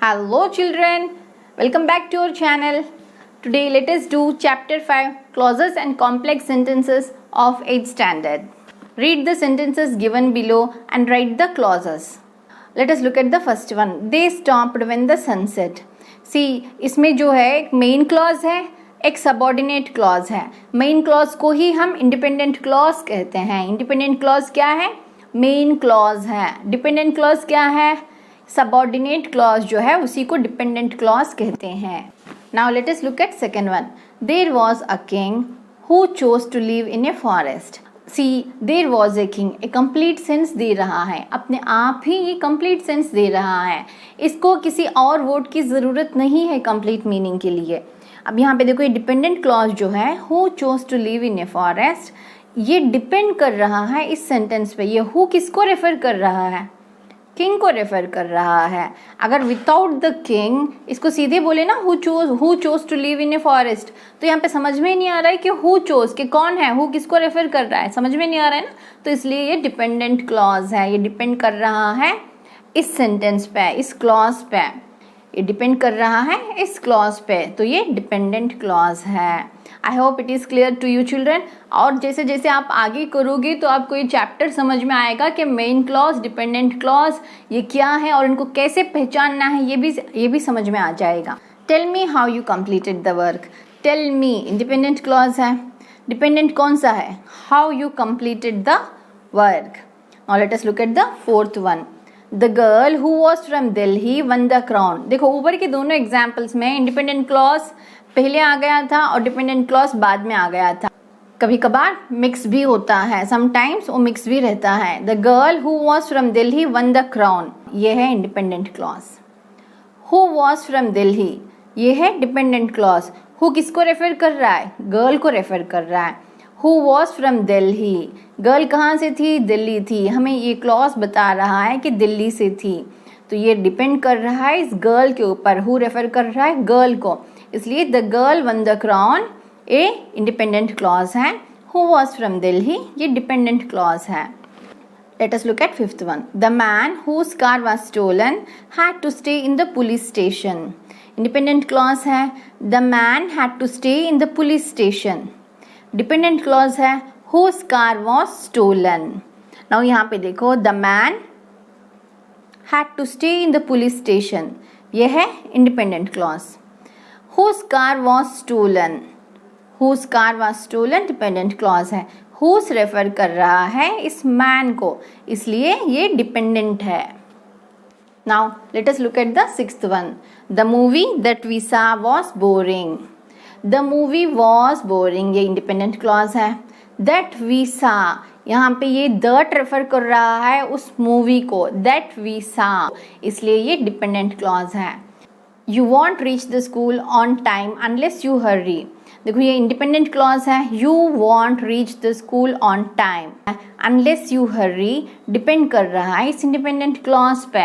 Hello children, welcome back to our channel. Today let us do chapter 5 clauses and complex sentences of 8th standard. Read the sentences given below and write the clauses. Let us look at the first one. They stopped when the sun set. See, इसमें जो है एक main clause है, एक subordinate clause है. Main clause को ही हम independent clause कहते हैं. इंडिपेंडेंट क्लॉज क्या है? मेन क्लॉज है. डिपेंडेंट क्लॉज क्या है? सबऑर्डिनेट क्लॉज जो है उसी को डिपेंडेंट क्लॉज कहते हैं. Now let us look at second one. There was a king who chose to live in a forest. See, there was a king a complete sense दे रहा है, अपने आप ही ये कंप्लीट सेंस दे रहा है. इसको किसी और वर्ड की ज़रूरत नहीं है कंप्लीट मीनिंग के लिए. अब यहाँ पे देखो, ये डिपेंडेंट क्लॉज जो है who chose to live in a forest, ये डिपेंड कर रहा है इस सेंटेंस पे. ये हु किसको रेफर कर रहा है? किंग को रेफर कर रहा है. अगर विदाउट द किंग इसको सीधे बोले ना who chose to live in a forest, तो यहाँ पे समझ में नहीं आ रहा है कि हु चोज के कौन है, हु किसको रेफर कर रहा है, समझ में नहीं आ रहा है ना. तो इसलिए ये डिपेंडेंट क्लॉज है. ये डिपेंड कर रहा है इस सेंटेंस पे, इस क्लॉज पे. ये डिपेंड कर रहा है इस क्लॉज पे, तो ये डिपेंडेंट क्लॉज है. I hope it is clear to you children. और जैसे जैसे आप आगे करोगे तो आपको ये चैप्टर समझ में आएगा कि मेन क्लॉज, डिपेंडेंट क्लॉज ये क्या है और इनको कैसे पहचानना है, ये भी समझ में आ जाएगा. Tell me how you completed the work. Tell me independent clause है. डिपेंडेंट कौन सा है? How you completed the work. Now let us look at the fourth one. The girl who was from Delhi won the crown. देखो, ऊपर के दोनों examples में independent clause पहले आ गया था और डिपेंडेंट क्लॉज बाद में आ गया था. कभी कभार मिक्स भी होता है, समटाइम्स वो मिक्स भी रहता है. The girl who was from Delhi won the crown, ये है independent clause. Who was from Delhi, ये है डिपेंडेंट क्लॉज. हु किसको रेफर कर रहा है? गर्ल को रेफर कर रहा है. Who was from Delhi, girl कहाँ से थी? दिल्ली थी. हमें ये क्लॉज बता रहा है कि दिल्ली से थी, तो ये डिपेंड कर रहा है इस गर्ल के ऊपर. हु रेफर कर रहा है गर्ल को, इसलिए the girl won the crown a independent clause है. हु वॉज फ्रॉम दिल्ली ये डिपेंडेंट क्लॉज है. Let us look at fifth one. The man whose car was stolen had to stay in the police station. Independent clause है. The man had to stay in the police station. Dependent clause है. Whose car was stolen. Now यहाँ पे देखो, the man had to stay in the police station, ये है independent clause. Whose car was stolen? Whose car was stolen dependent clause है. Whose refer कर रहा है इस मैन को, इसलिए ये डिपेंडेंट है. Now let us look at the sixth one. The movie that we saw was boring. The movie was boring, ये इंडिपेंडेंट क्लॉज है. That we saw, यहाँ पे ये that रेफर कर रहा है उस मूवी को. That we saw, इसलिए ये डिपेंडेंट क्लॉज है. You won't reach the school on time unless you hurry. देखो, ये इंडिपेंडेंट क्लॉज है. You won't reach the school on time unless you hurry depend कर रहा है इस इंडिपेंडेंट क्लॉज पे.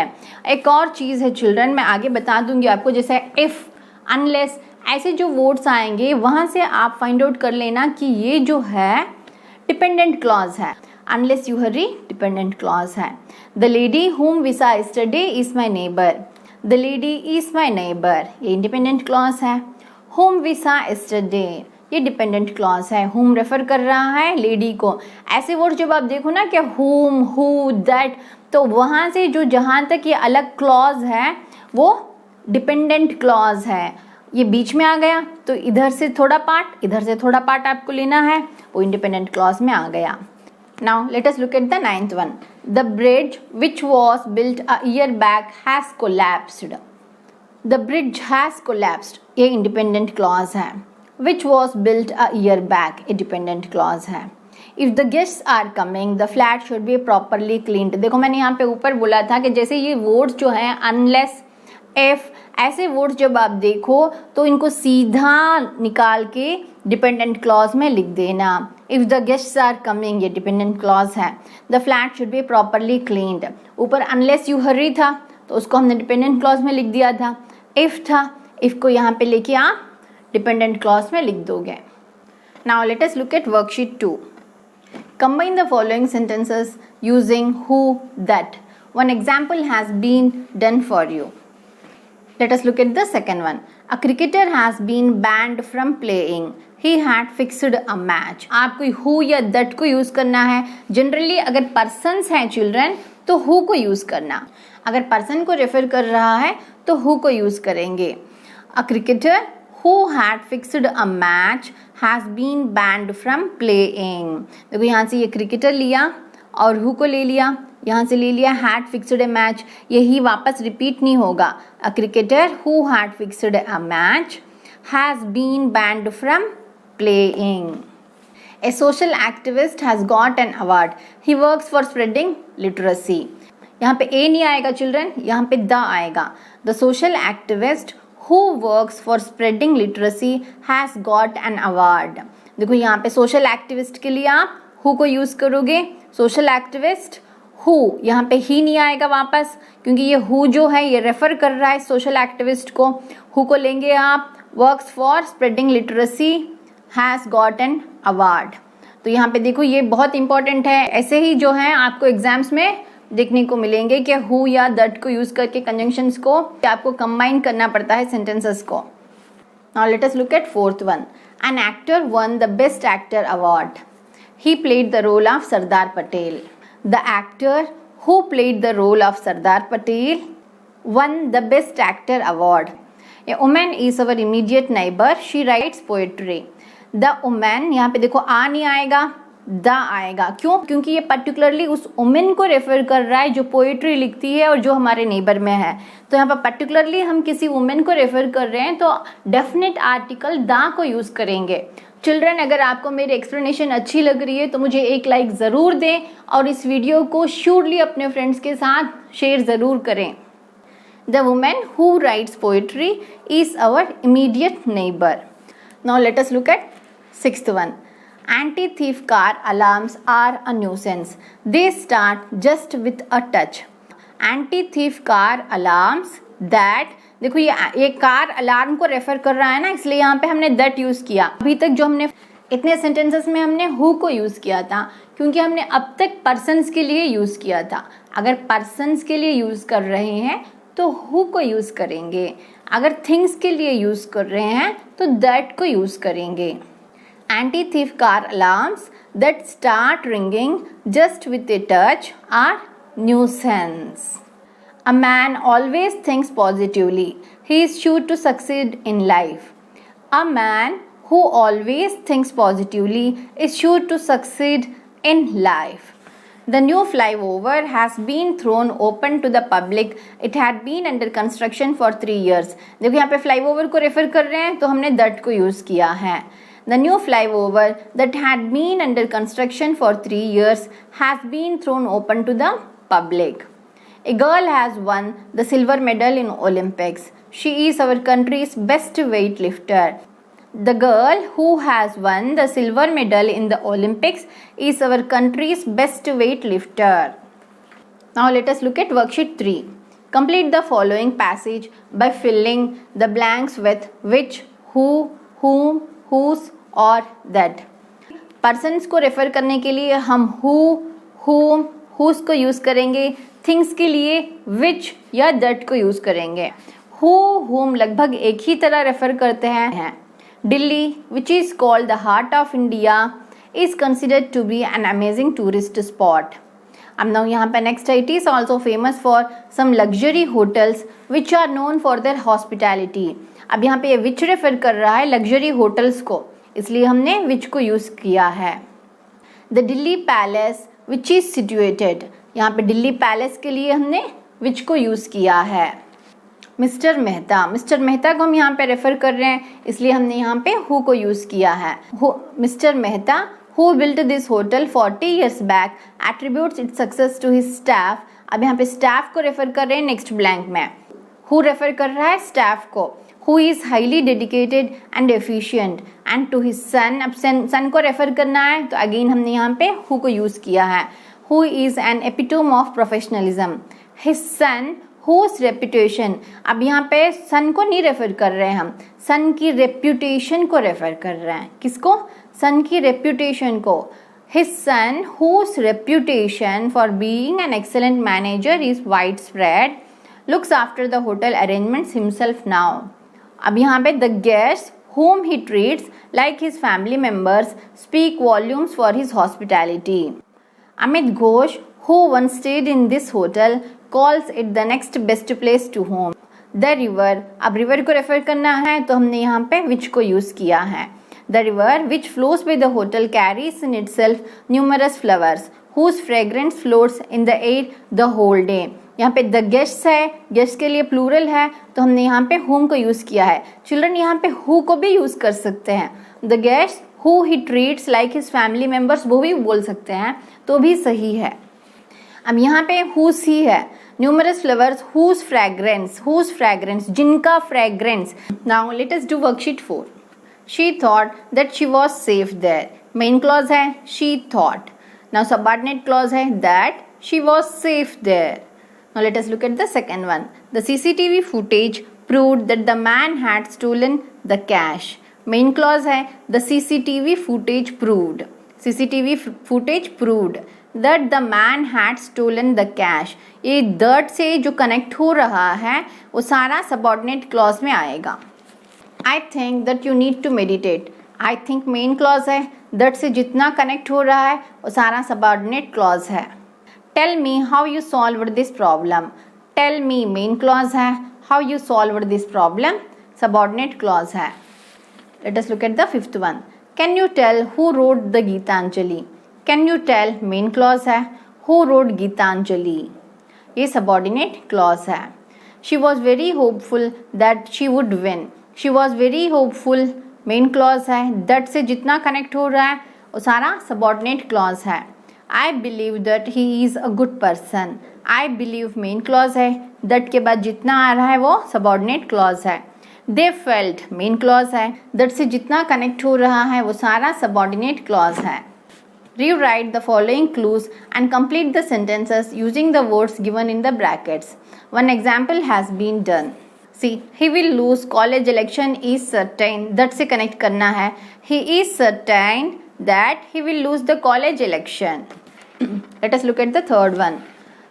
एक और चीज़ है चिल्ड्रन, मैं आगे बता दूंगी आपको, जैसे if, unless, ऐसे जो वर्ड्स आएंगे वहाँ से आप फाइंड आउट कर लेना कि ये जो है डिपेंडेंट क्लॉज है. Unless you hurry dependent clause है. The lady whom we saw yesterday is my neighbor. The lady is my neighbor, ये इंडिपेंडेंट क्लॉज है. Whom we saw yesterday ये डिपेंडेंट क्लॉज है. Whom रेफर कर रहा है lady को. ऐसे वर्ड जब आप देखो ना कि whom, who, that, तो वहाँ से जो जहाँ तक ये अलग क्लॉज है वो डिपेंडेंट क्लॉज है. ये बीच में आ गया तो इधर से थोड़ा पार्ट, इधर से थोड़ा पार्ट आपको लेना है, वो इंडिपेंडेंट क्लॉज में आ गया. Now let us look at the ninth one. The bridge which was built a year back has collapsed. The bridge has collapsed. ये independent clause है. Which was built a year back, a dependent clause है. If the guests are coming, the flat should be properly cleaned. देखो, मैंने यहाँ पे ऊपर बोला था कि जैसे ये words जो हैं unless, if, ऐसे वर्ड्स जब आप देखो तो इनको सीधा निकाल के डिपेंडेंट क्लॉज में लिख देना. If the guests are coming ये डिपेंडेंट क्लॉज है. The flat should be properly cleaned. ऊपर अनलेस यू हरी था तो उसको हमने डिपेंडेंट क्लॉज में लिख दिया था. इफ़ था, इफ़ को यहाँ पे लेके आप डिपेंडेंट क्लॉज में लिख दोगे. Now let us look eight worksheet 2. Combine the following sentences using who, that. One example has been done for you. Let us look at the second one. A cricketer has been banned from playing. He had fixed a match. आपको who या that को use करना है. Generally अगर persons हैं children तो who को use करना. अगर person को रेफर कर रहा है तो who को यूज करेंगे. A cricketer who had fixed a match has been banned from playing. देखो यहाँ से ये क्रिकेटर लिया और who को ले लिया, यहाँ से ले लिया had fixed a match, यही वापस रिपीट नहीं होगा. A cricketer who had fixed a match has been banned from playing. A social activist has got an award. He works for spreading literacy. यहाँ पे a नहीं आएगा चिल्ड्रन, यहाँ पे the आएगा. The social activist who works for spreading literacy has got an award. देखो यहाँ पे social activist के लिए आप who को यूज करोगे. social activist who, यहाँ पे ही नहीं आएगा वापस क्योंकि ये who जो है ये रेफर कर रहा है social activist को. who को लेंगे आप works for spreading literacy has got an award. तो यहाँ पे देखो ये बहुत इंपॉर्टेंट है. ऐसे ही जो है आपको एग्जाम्स में देखने को मिलेंगे कि who या that को यूज करके कंजंक्शंस को आपको कंबाइन करना पड़ता है सेंटेंसेस को. Now let us look at fourth one. An actor won the best actor award. He played the role of Sardar Patel. The actor who played the role of Sardar Patel won the best actor award. A woman is our immediate neighbor. She writes poetry. The woman, यहाँ पे देखो आ नहीं आएगा, the आएगा. क्यों? क्योंकि ये particularly उस वुमेन को रेफर कर रहा है जो पोएट्री लिखती है और जो हमारे नेबर में है. तो यहाँ पर पर्टिकुलरली हम किसी वुमेन को रेफर कर रहे हैं तो डेफिनेट आर्टिकल द को यूज करेंगे. चिल्ड्रन, अगर आपको मेरी एक्सप्लेनेशन अच्छी लग रही है तो मुझे एक लाइक ज़रूर दें और इस वीडियो को श्योरली अपने फ्रेंड्स के साथ शेयर ज़रूर करें. The women who writes poetry is our immediate neighbour. Now let us look at sixth one. Anti-thief car alarms are a nuisance. They start just with a touch. Anti-thief car alarms that, देखो ये car alarm को refer कर रहा है ना, इसलिए यहाँ पे हमने that यूज किया. अभी तक जो हमने इतने सेंटेंसेस में हमने who को यूज किया था क्योंकि हमने अब तक persons के लिए यूज किया था. अगर persons के लिए यूज कर रहे हैं तो who को यूज करेंगे. अगर things के लिए यूज कर रहे हैं तो that को यूज करेंगे. Anti-thief car alarms that start ringing just with a touch are nuisance. A man always thinks positively. He is sure to succeed in life. A man who always thinks positively is sure to succeed in life. The new flyover has been thrown open to the public. It had been under construction for 3 years. देखो यहाँ पे flyover को refer कर रहे हैं तो हमने that को यूज किया है. The new flyover that had been under construction for 3 years has been thrown open to the public. A girl has won the silver medal in Olympics. She is our country's best weightlifter. The girl who has won the silver medal in the Olympics is our country's best weightlifter. Now let us look at worksheet 3. Complete the following passage by filling the blanks with which, who, whom, whose और that. Persons को refer करने के लिए हम who, whom, whose को use करेंगे. Things के लिए which या that को यूज करेंगे. who, whom लगभग एक ही तरह रेफर करते हैं. Delhi, which is called the heart of India, is considered to be an amazing tourist spot. अब now यहाँ पे next it is also famous for some luxury hotels which are known for their hospitality. अब यहाँ पे ये which refer कर रहा है luxury hotels को, इसलिए हमने which को यूज किया है. The Delhi Palace which is situated, यहाँ पे दिल्ली पैलेस के लिए हमने which को यूज किया है. मिस्टर मेहता, मिस्टर मेहता को हम यहाँ पे रेफर कर रहे हैं इसलिए हमने यहाँ पे who को यूज किया है. Mister Mehta who built this hotel 40 years back attributes its success to his staff. अब यहाँ पे staff को रेफर कर रहे हैं नेक्स्ट ब्लैंक में. who रेफर कर रहा है staff को. who is highly dedicated and efficient and to his son. अब son को रेफर करना है तो अगेन हमने यहाँ पे who को यूज किया है. who is an epitome of professionalism. his son whose reputation. अब यहाँ पे son को नहीं रेफर कर रहे हैं हम, son की reputation को रेफर कर रहे हैं. किसको? son की reputation को. his son whose reputation for being an excellent manager is widespread. looks after the hotel arrangements himself now. अब यहाँ पे the guests whom he treats like his family members speak volumes for his hospitality. Amit Ghosh, who once stayed in this hotel, calls it the next best place to home. The river, अब river को refer करना है तो हमने यहाँ पे which को use किया है. The river which flows by the hotel carries in itself numerous flowers whose fragrance floats in the air the whole day. यहाँ पे the guests है, guests के लिए plural है तो हमने यहाँ पे whom को यूज़ किया है. Children यहाँ पे who को भी यूज़ कर सकते हैं. The guests who he treats like his family members वो भी बोल सकते हैं तो भी सही है. अब यहाँ पे whose ही है. Numerous flowers whose fragrance जिनका fragrance. Now let us do worksheet 4. She thought that she was safe there. Main clause है she thought. Now subordinate clause है that she was safe there. Now let us look at the second one. The CCTV footage proved that the man had stolen the cash. Main clause है the CCTV footage proved. CCTV footage proved that the man had stolen the cash. ये that से जो connect हो रहा है वो सारा subordinate clause में आएगा. I think that you need to meditate. I think main clause है. that से जितना connect हो रहा है वो सारा subordinate clause है. Tell me how you solved this problem. Tell me main clause है. How you solved this problem subordinate clause है. Let us look at the fifth one. Can you tell who wrote the Gitanjali? Can you tell main clause है. Who wrote Gitanjali? ये subordinate clause है. She was very hopeful that she would win. She was very hopeful main clause है. that से जितना connect हो रहा है वो सारा subordinate clause है. I believe that he is a good person. I believe main clause है. that के बाद जितना आ रहा है वो subordinate clause है. They felt main clause है. that से जितना connect हो रहा है वो सारा subordinate clause है. Rewrite the following clues and complete the sentences using the words given in the brackets. One example has been done. See, he will lose college election is certain. that से connect करना है. He is certain that he will lose the college election. Let us look at the third one.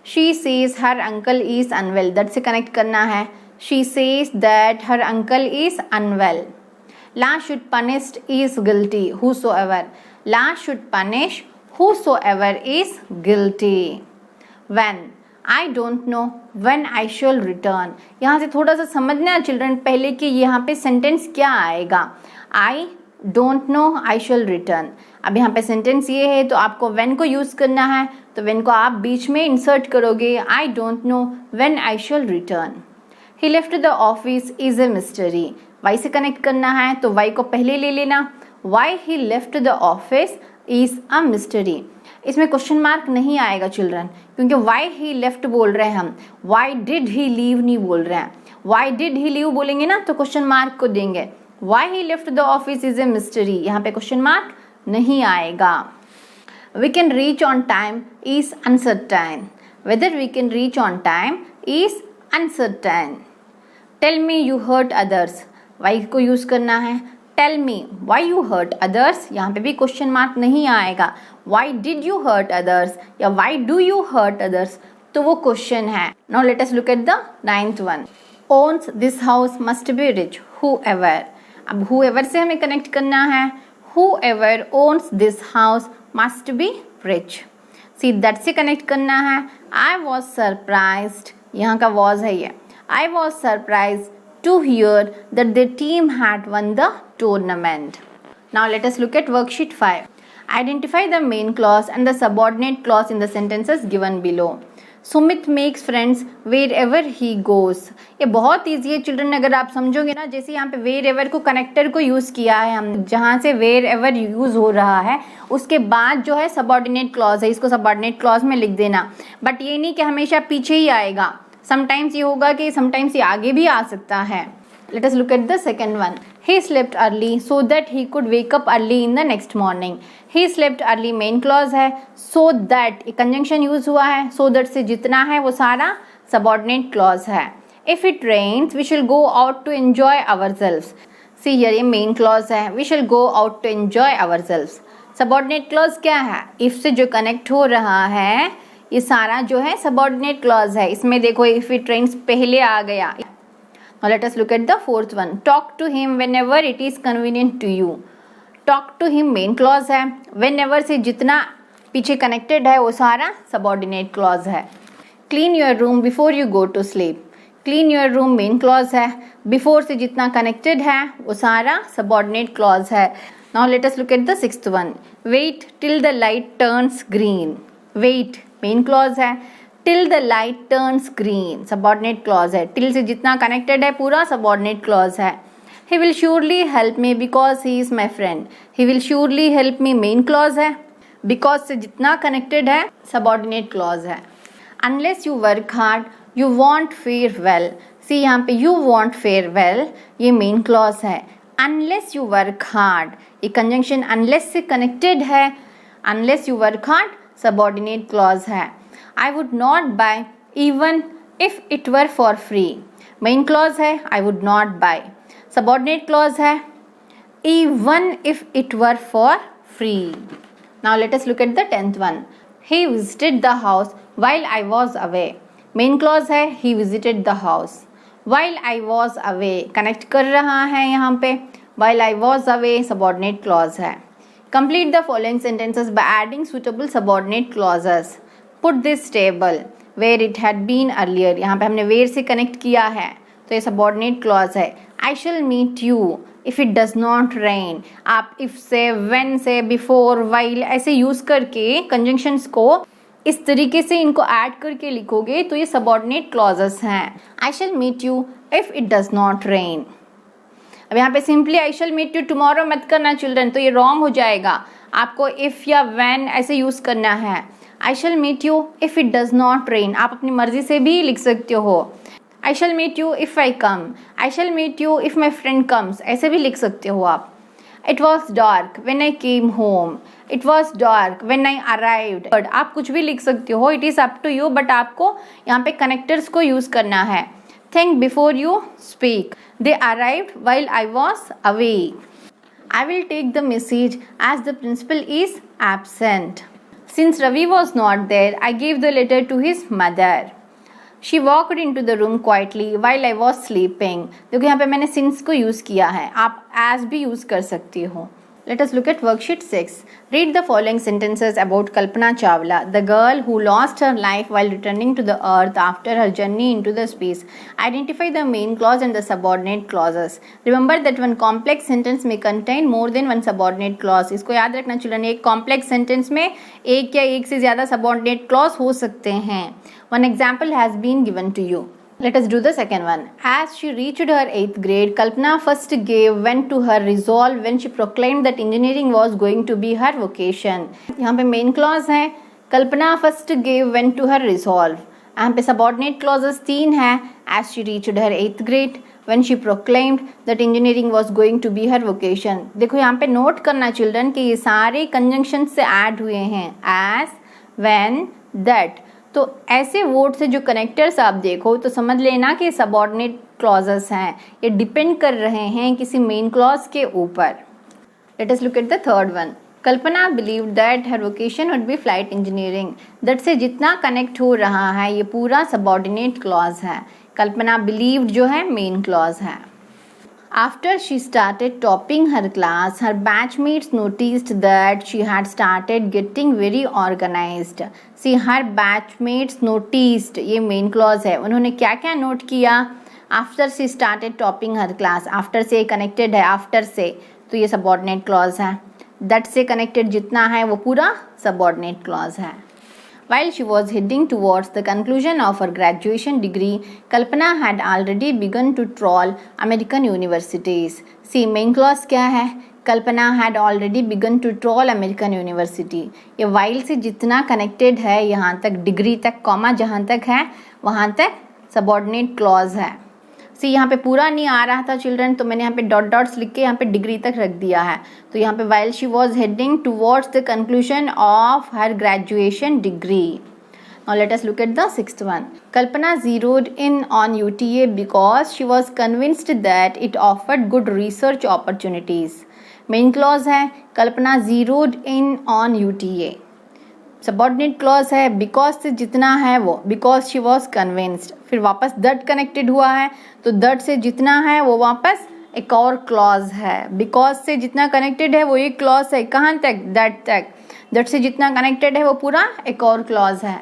She says her uncle is unwell. that से connect करना है. She says that her uncle is unwell. La should punish is guilty. Whosoever. La should punish whosoever is guilty. When. I don't know when I shall return. यहाँ से थोड़ा सा समझना है children पहले कि यहाँ पे सेंटेंस क्या आएगा. I don't know I shall return. अब यहाँ पे सेंटेंस ये है तो आपको when को यूज़ करना है तो when को आप बीच में इंसर्ट करोगे. I don't know when I shall return. He left the office is a mystery. Why से कनेक्ट करना है तो why को पहले ले लेना. Why he left the office is a mystery. इसमें क्वेश्चन मार्क नहीं आएगा चिल्ड्रन क्योंकि why he left बोल रहे हैं हम. Why did he leave नहीं बोल रहे हैं. Why did he leave बोलेंगे ना तो क्वेश्चन मार्क को देंगे. Why he left the office is a mystery. यहाँ पे क्वेश्चन मार्क नहीं आएगा. We can reach on time is uncertain. Whether we can reach on time is uncertain. Tell me you hurt others. Why को use करना है. Tell me why you hurt others. यहाँ पे भी क्वेश्चन मार्क नहीं आएगा. Why did you hurt others या why do you hurt others तो वो क्वेश्चन है. Now let us look at the ninth one. Owns this house must be rich. Whoever. अब whoever से हमें कनेक्ट करना है. Whoever owns this house must be rich. See that से connect करना है. I was surprised. यहाँ का was है ये. I was surprised to hear that the team had won the tournament. Now let us look at worksheet 5. Identify the main clause and the subordinate clause in the sentences given below. Sumit makes friends wherever he goes. ये बहुत easy है children. अगर आप समझोगे ना जैसे यहाँ पे wherever को कनेक्टर को यूज़ किया है हम जहाँ से wherever यूज़ हो रहा है उसके बाद जो है subordinate clause है इसको subordinate clause में लिख देना. बट ये नहीं कि हमेशा पीछे ही आएगा. समटाइम्स ये होगा कि समटाइम्स ये आगे भी आ सकता है. Let us look at the second one. He slept early so that he could wake up early in the next morning. He slept early main clause है. So that एक conjunction use हुआ है. So that से जितना है वो सारा subordinate clause है. If it rains, we shall go out to enjoy ourselves. See here ये main clause है. We shall go out to enjoy ourselves. Subordinate clause क्या है? If से जो connect हो रहा है ये सारा जो है सबऑर्डिनेट क्लॉज है। इसमें देखो इफ इट रेन्स पहले आ गया। Now let us look at the fourth one. Talk to him whenever it is convenient to you. Talk to him main clause है। whenever से जितना पीछे कनेक्टेड है वो सारा सबऑर्डिनेट क्लॉज है। Clean your room before you go to sleep. Clean your room main clause है। before से जितना कनेक्टेड है वो सारा सबऑर्डिनेट क्लॉज है। Now let us look at the sixth one. Wait till the light turns green. Wait main clause है। till the light turns green subordinate clause है। till से जितना कनेक्टेड है पूरा सबऑर्डिनेट क्लॉज है। he will surely help me because he is my friend. he will surely help me main clause है। because से जितना कनेक्टेड है सबऑर्डिनेट क्लॉज है। unless you work hard you won't fare well. see यहाँ पे you won't fare well ये main clause है। unless you work hard ये कंजंक्शन unless से कनेक्टेड है। unless you work hard subordinate clause है। I would not buy even if it were for free. Main clause है I would not buy। Subordinate clause है even if it were for free. Now let us look at the 10th one. He visited the house while I was away. Main clause है he visited the house. While I was away connect कर रहा है यहाँ पे। While I was away subordinate clause है। Complete the following sentences by adding suitable subordinate clauses. Put this table where it had been earlier. यहाँ पे हमने where से कनेक्ट किया है तो ये सबऑर्डिनेट क्लॉज है। I shall meet you if it does not rain. आप if से when से before while ऐसे यूज करके कंजंक्शंस को इस तरीके से इनको ऐड करके लिखोगे तो ये सबऑर्डिनेट क्लॉजेस हैं। I shall meet you if it does not rain. अब यहाँ पे simply I shall meet you tomorrow मत करना चिल्ड्रन, तो ये रॉन्ग हो जाएगा। आपको if या when ऐसे यूज करना है। I shall meet you if it does not rain आप अपनी मर्जी से भी लिख सकते हो। I shall meet you if I come. I shall meet you if my friend comes ऐसे भी लिख सकते हो आप। It was dark when I came home. It was dark when I arrived. But आप कुछ भी लिख सकते हो, it is up to you, but आपको यहाँ पे connectors को यूज करना है। Think before you speak. They arrived while I was away. I will take the message as the principal is absent. Since Ravi was not there, I gave the letter to his mother. She walked into the room quietly while I was sleeping. देखो यहाँ पे मैंने since को use किया है, आप as भी use कर सकती हो। Let us look at worksheet 6. Read the following sentences about Kalpana Chawla, the girl who lost her life while returning to the earth after her journey into the space. Identify the main clause and the subordinate clauses. Remember that one complex sentence may contain more than one subordinate clause. इसको याद रखना children, एक complex sentence में एक या एक से ज़्यादा subordinate clause हो सकते हैं। One example has been given to you. Let us do the second one. As she reached her 8th grade, Kalpana first gave vent to her resolve when she proclaimed that engineering was going to be her vocation. यहाँ पे main clause है, Kalpana first gave vent to her resolve. यहाँ पे subordinate clauses 3 हैं, as she reached her 8th grade, when she proclaimed that engineering was going to be her vocation. देखो यहाँ पे note करना children कि ये सारे conjunctions से add हुए हैं, as, when, that. तो ऐसे वर्ड से जो कनेक्टर्स आप देखो तो समझ लेना कि सबऑर्डिनेट क्लॉजेस हैं, ये डिपेंड कर रहे हैं किसी मेन क्लॉज के ऊपर। Let us look at the third one. Kalpana believed that her vocation would be flight engineering. That से जितना कनेक्ट हो रहा है ये पूरा सबऑर्डिनेट क्लॉज है। कल्पना बिलीव्ड जो है मेन क्लॉज है। After she started topping her class, her batchmates noticed that she had started getting very organized. See, her batchmates noticed, ये main clause है। उन्होंने क्या क्या नोट किया? After she started topping her class, after से connected है, after से तो ये subordinate clause है। That से connected जितना है वो पूरा subordinate clause है। While she was heading towards the conclusion of her graduation degree, Kalpana had already begun to trawl American universities. See, main clause क्या है? Kalpana had already begun to trawl American university. ये while से जितना connected है यहाँ तक degree तक comma जहाँ तक है वहाँ तक subordinate clause है। सी यहाँ पे पूरा नहीं आ रहा था चिल्ड्रन, तो मैंने यहाँ पे डॉट डॉट्स लिख के यहाँ पे डिग्री तक रख दिया है। तो यहाँ पे while she was heading towards the conclusion of her graduation degree. Now let us look at the sixth one. Kalpana zeroed in on UTA because she was convinced that it offered good research opportunities. Main clause है Kalpana zeroed in on UTA. Subordinate clause है, because से जितना है वो, because she was convinced, फिर वापस that connected हुआ है तो दैट से जितना है वो वापस एक और क्लॉज है, बिकॉज से जितना कनेक्टेड है वो एक क्लॉज है, कहाँ तक, दैट तक, दैट से जितना कनेक्टेड है वो पूरा एक और क्लॉज है।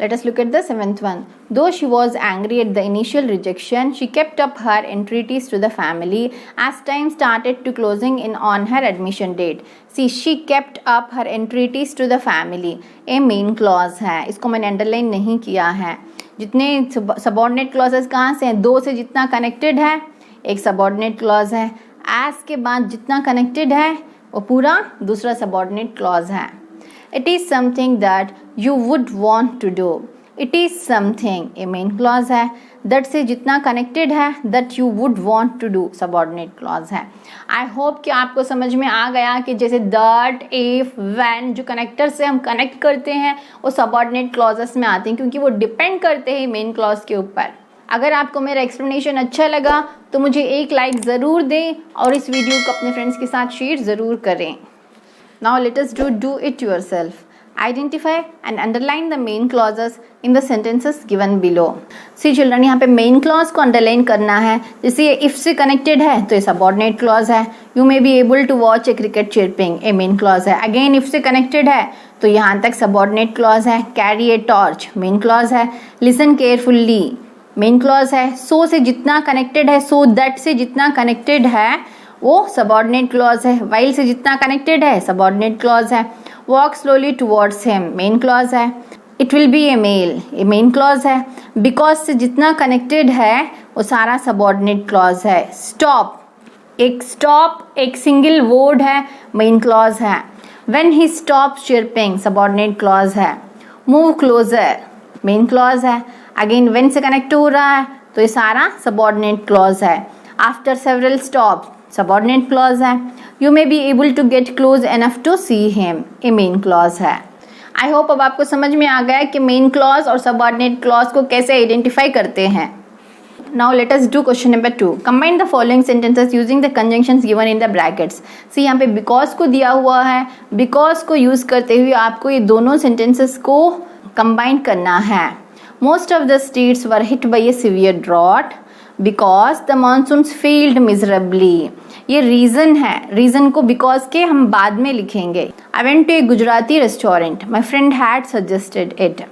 Let us look at the seventh one. Though she was angry at the initial rejection, she kept up her entreaties to the family as time started to closing in on her admission date. See, she kept up her entreaties to the family. A main clause है, इसको मैंने underline नहीं किया है। जितने subordinate clauses कहाँ से हैं, दो से जितना कनेक्टेड है एक सबऑर्डिनेट क्लॉज है, एज के बाद जितना कनेक्टेड है वो पूरा दूसरा सबऑर्डिनेट क्लॉज है। It is something that you would want to do. It is something, a main clause है, that से जितना connected है that you would want to do subordinate clause है। I hope कि आपको समझ में आ गया कि जैसे that, if, when जो connector से हम connect करते हैं वो subordinate clauses में आते हैं क्योंकि वो depend करते हैं main clause के ऊपर। अगर आपको मेरा एक्सप्लेनेशन अच्छा लगा तो मुझे एक लाइक ज़रूर दें और इस वीडियो को अपने फ्रेंड्स के साथ शेयर ज़रूर करें। Now let us do it yourself. Identify and underline the main clauses in the sentences given below. See children, यहाँ पे main clause को underline करना है। जैसे ये if से connected है तो ये subordinate clause है। You may be able to watch a cricket chirping, a main clause है। Again if से connected है तो यहाँ तक subordinate clause है। Carry a torch, main clause है। Listen carefully, main clause है। So से जितना connected है, so that से जितना connected है वो सबऑर्डिनेट क्लॉज है। वाइल से जितना कनेक्टेड है सबऑर्डिनेट क्लॉज है। Walk slowly towards him, main clause है। It will be a mail, ये मेन क्लॉज है। बिकॉज से जितना कनेक्टेड है वो सारा सबऑर्डिनेट क्लॉज है। स्टॉप एक सिंगल वर्ड है, मेन क्लॉज है। When he stop chirping, subordinate clause है। मूव क्लोजर, मेन क्लॉज है। अगेन व्हेन से कनेक्ट हो रहा है तो ये सारा सबऑर्डिनेट क्लॉज है। After several stop, subordinate clause है। You may be able to get close enough to see him, a main clause है। आई होप अब आपको समझ में आ गया कि मेन क्लॉज और सबऑर्डिनेट क्लॉज को कैसे आइडेंटिफाई करते हैं। Now let us do question number 2. Combine the following sentences using the conjunctions given in the brackets. See यहाँ पे बिकॉज को दिया हुआ है, बिकॉज को यूज करते हुए आपको ये दोनों सेंटेंसेस को कंबाइन करना है। Most of the states were hit by a severe drought because the monsoons failed miserably. ये रीजन है, रीजन को बिकॉज के हम बाद में लिखेंगे। I went to a Gujarati restaurant, my friend had suggested it.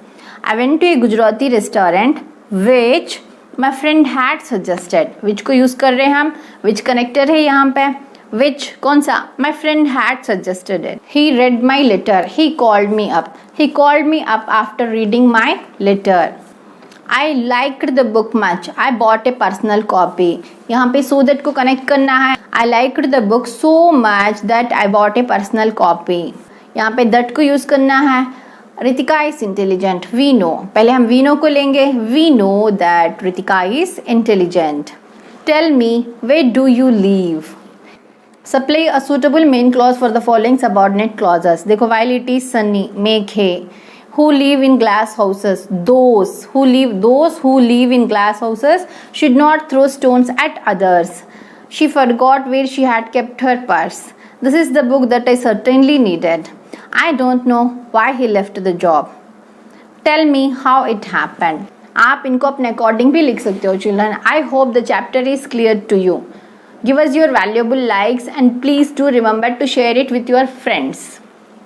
I went to a Gujarati restaurant which my friend had suggested. Which को use कर रहे हैं हम, विच कनेक्टर है यहाँ पे, विच कौन सा, my friend had suggested it. He read my letter, he called me up, he called me up after reading my letter. I liked the book much. I bought a personal copy. यहाँ पे so that को connect करना है। I liked the book so much that I bought a personal copy. यहाँ पे that को use करना है। Ritika is intelligent. We know. पहले हम we know को लेंगे। We know that Ritika is intelligent. Tell me, where do you live? Supply a suitable main clause for the following subordinate clauses. देखो, while it is sunny, make hay. Who live in glass houses, those who live in glass houses should not throw stones at others. She forgot where she had kept her purse. This is the book that I certainly needed. I don't know why he left the job. Tell me how it happened. आप इनको अपने according भी लिख सकते हो children. I hope the chapter is clear to you. Give us your valuable likes and please do remember to share it with your friends.